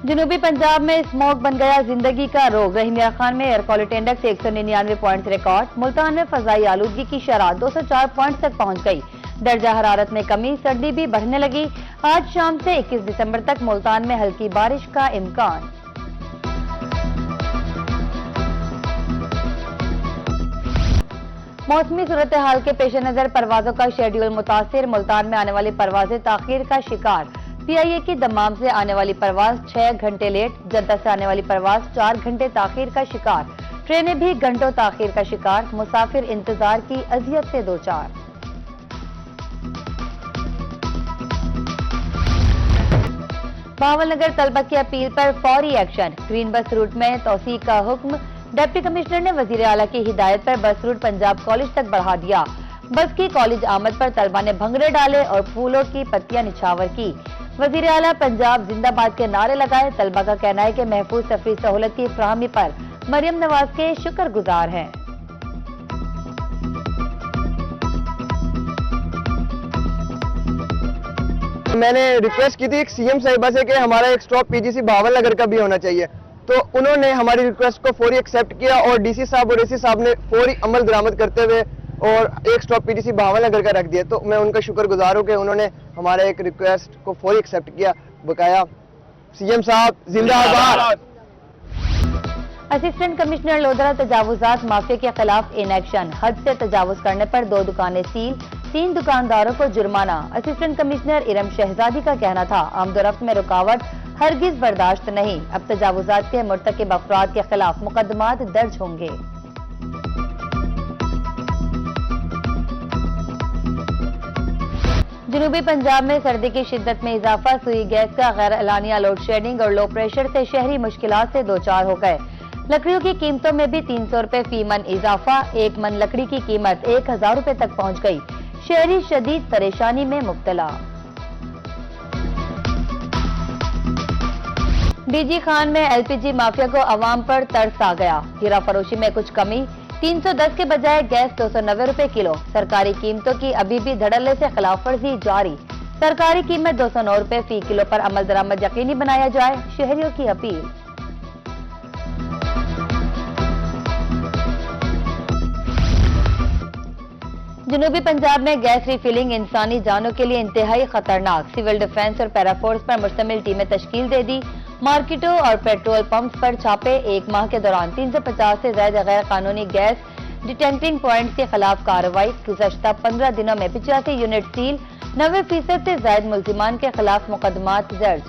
जनूबी पंजाब में स्मोक बन गया जिंदगी का रोग। रहीमिया खान में air quality index 199 point record. Multan में फजाई आलूदगी की शरह 204 पॉइंट तक पहुंच गई। दर्जा हरारत में कमी, सर्दी भी बढ़ने लगी। आज शाम से 21 दिसंबर तक मुल्तान में हल्की बारिश का इम्कान। मौसमी सूरत हाल के पेश नजर परवाजों का शेड्यूल मुतासिर। मुल्तान में आने वाली परवाजें ताखीर का शिकार। PIA की दमाम से आने वाली परवाज 6 घंटे लेट, जनता से आने वाली परवाज 4 घंटे ताखीर का शिकार। ट्रेनें भी घंटों ताखीर का शिकार। मुसाफिर इंतजार की अजियत से दो चार। बहावलनगर तलबा की अपील पर फौरी एक्शन। ग्रीन बस रूट में तौसीक का हुक्म। डिप्टी कमिश्नर ने वजीर आला की हिदायत पर बस रूट पंजाब कॉलेज तक बढ़ा दिया। बस की कॉलेज आमद पर तलबा ने भंगड़े डाले और फूलों की पत्तियां निछावर की। वजीर आला पंजाब जिंदाबाद के नारे लगाए। तलबा का कहना है कि महफूज सफरी सहूलत की फराहमी पर मरियम नवाज के शुक्रगुजार हैं। मैंने रिक्वेस्ट की थी CM साहिबा से कि हमारा एक स्टॉप PGC बहावलनगर का भी होना चाहिए, तो उन्होंने हमारी रिक्वेस्ट को फौरी एक्सेप्ट किया और DC साहब और AC साहब ने फौरी अमल दरामद करते हुए और एक स्टॉप PGC बहावलनगर का रख दिया। तो मैं उनका शुक्रगुजार हूं कि उन्होंने हमारे एक रिक्वेस्ट को फौरी एक्सेप्ट किया। बकाया CM साहब जिंदाबाद। असिस्टेंट कमिश्नर लोधरा तजावुजात माफिया के खिलाफ इन एक्शन। हद से तजावुज करने पर 2 दुकानें सील, 3 दुकानदारों को जुर्माना। असिस्टेंट कमिश्नर इरम शहजादी का कहना था आमदोरफ्त में रुकावट हरगिज बर्दाश्त नहीं। अब तजावुजात के मुर्तकिब अफराद के खिलाफ मुकदमात दर्ज होंगे। जनूबी पंजाब में सर्दी की शिद्दत में इजाफा। सुई गैस का गैर एलानिया लोड शेडिंग और लो प्रेशर से शहरी मुश्किलात से 2-4 हो गए। लकड़ियों की कीमतों में भी 300 रुपए फी मन इजाफा। 1 मन लकड़ी की कीमत 1000 रुपए तक पहुंच गई। शहरी शदीद परेशानी में मुब्तला। DG खान में LPG माफिया को अवाम पर तरस आ गया। हीरा फरोशी में कुछ कमी। 310 के बजाय गैस 290 रुपए किलो। सरकारी कीमतों की अभी भी धड़ल्ले से खिलाफ वर्जी जारी। सरकारी कीमत 209 रुपए फी किलो पर अमल दरामद यकीनी बनाया जाए, शहरियों की अपील। जनूबी पंजाब में गैस रिफिलिंग इंसानी जानों के लिए इंतहाई खतरनाक। सिविल डिफेंस और पैराफोर्स पर मुश्तमिल टीमें तश्कील दे दी। मार्केटों और पेट्रोल पंप्स पर छापे। 1 माह के दौरान 350 से ज्यादा गैर कानूनी गैस डिटेंटिंग पॉइंट्स के खिलाफ कार्रवाई। गुज़श्ता 15 दिनों में 85 यूनिट सील। 90% से ज्यादा मुल्जिमान के खिलाफ मुकदमात दर्ज।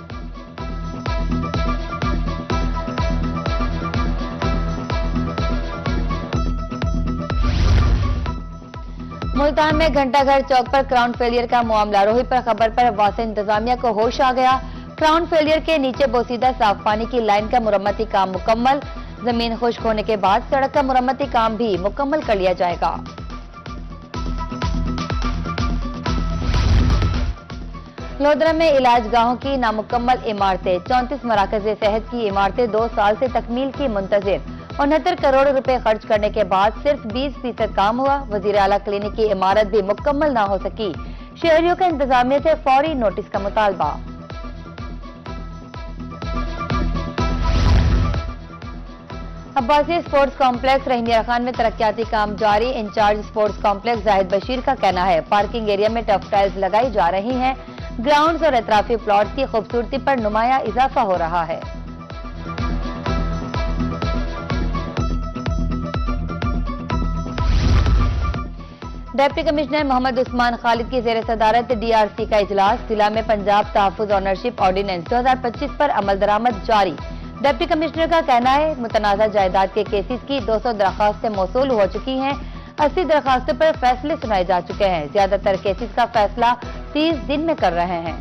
मुल्तान में घंटाघर चौक पर क्राउन फेलियर का मामला। रोही पर खबर पर वासे इंतजामिया को होश आ गया। क्राउन फेलियर के नीचे बोसीदा साफ पानी की लाइन का मुरम्मती काम मुकम्मल। जमीन खुश्क होने के बाद सड़क का मुरम्मती काम भी मुकम्मल कर लिया जाएगा। लोधरा में इलाज गाहों की नामुकम्मल इमारतें। 34 मराकज़ सेहत की इमारतें 2 साल से तकमील की मुंतजिर। 69 करोड़ रुपए खर्च करने के बाद सिर्फ 20% काम हुआ। वजीर आला क्लिनिक की इमारत भी मुकम्मल ना हो सकी। शहरियों का इंतजामिया से फौरी नोटिस का मुतालबा। अब्बासी स्पोर्ट्स कॉम्प्लेक्स रहीमिया खान में तरक्याती काम जारी। Incharge sports complex Zahid Bashir का कहना है पार्किंग एरिया में टफ टाइल्स लगाई जा रही हैं। ग्राउंड्स और अतराफी प्लॉट्स की खूबसूरती पर नुमाया इजाफा हो रहा है। डिप्टी कमिश्नर मोहम्मद उस्मान खालिद की जेर सदारत DRC का इजलास। जिला में पंजाब तहफ्फुज ऑनरशिप ऑर्डिनेंस 2025 पर अमल दरामद जारी। डिप्टी कमिश्नर का कहना है मुतनाज़ा जायदाद के केसेस की 200 दरखास्तें मौसूल हो चुकी हैं। 80 दरखास्तों पर फैसले सुनाए जा चुके हैं। ज्यादातर केसेस का फैसला 30 दिन में कर रहे हैं।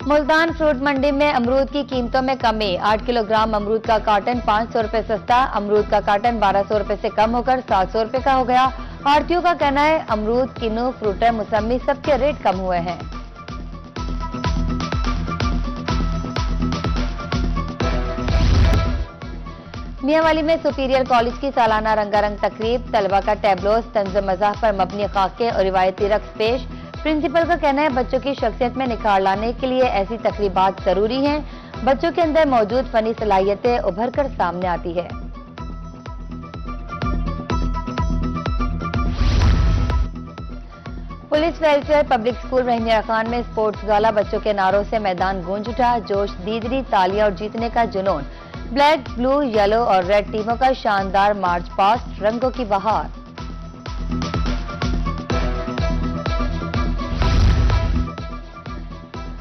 मुल्तान फ्रूट मंडी में अमरूद की कीमतों में कमी। 8 किलोग्राम अमरूद का कार्टन 500 रुपए सस्ता। अमरूद का कार्टन 1200 रुपए से कम होकर 700 रुपए का हो गया। आढ़तियों का कहना है अमरूद, किन्नू, फ्रूटर, मौसमी सबके रेट कम हुए हैं। मियांवाली में सुपीरियर कॉलेज की सालाना रंगारंग तकरीब, तलबा का टैबलोस, तंज़ मज़ाह पर मबनी खाके और रिवायती रक्स पेश। प्रिंसिपल का कहना है बच्चों की शख्सियत में निखार लाने के लिए ऐसी तकरीबात जरूरी हैं। बच्चों के अंदर मौजूद फनी सलाहियतें उभर कर सामने आती है। Police welfare public school Rahimiya Khan में स्पोर्ट्स गाला, बच्चों के नारों से मैदान गूंज उठा। जोश, दीदरी, तालियां और जीतने का जुनून। ब्लैक, ब्लू, येलो और रेड टीमों का शानदार मार्च पास्ट, रंगों की बहार।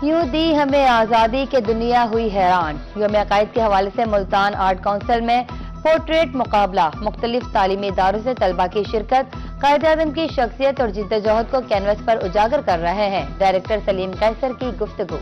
यूं दी हमें आजादी के दुनिया हुई हैरान। यौम अकायद के हवाले से मुल्तान आर्ट काउंसिल में पोर्ट्रेट मुकाबला, मुख्तलिफ तालीमी इदारों से तलबा की शिरकत, कायद-ए-आज़म की शख्सियत और जिद्दोजहद को कैनवस पर उजागर कर रहे हैं। डायरेक्टर सलीम कैसर की गुफ्तगू।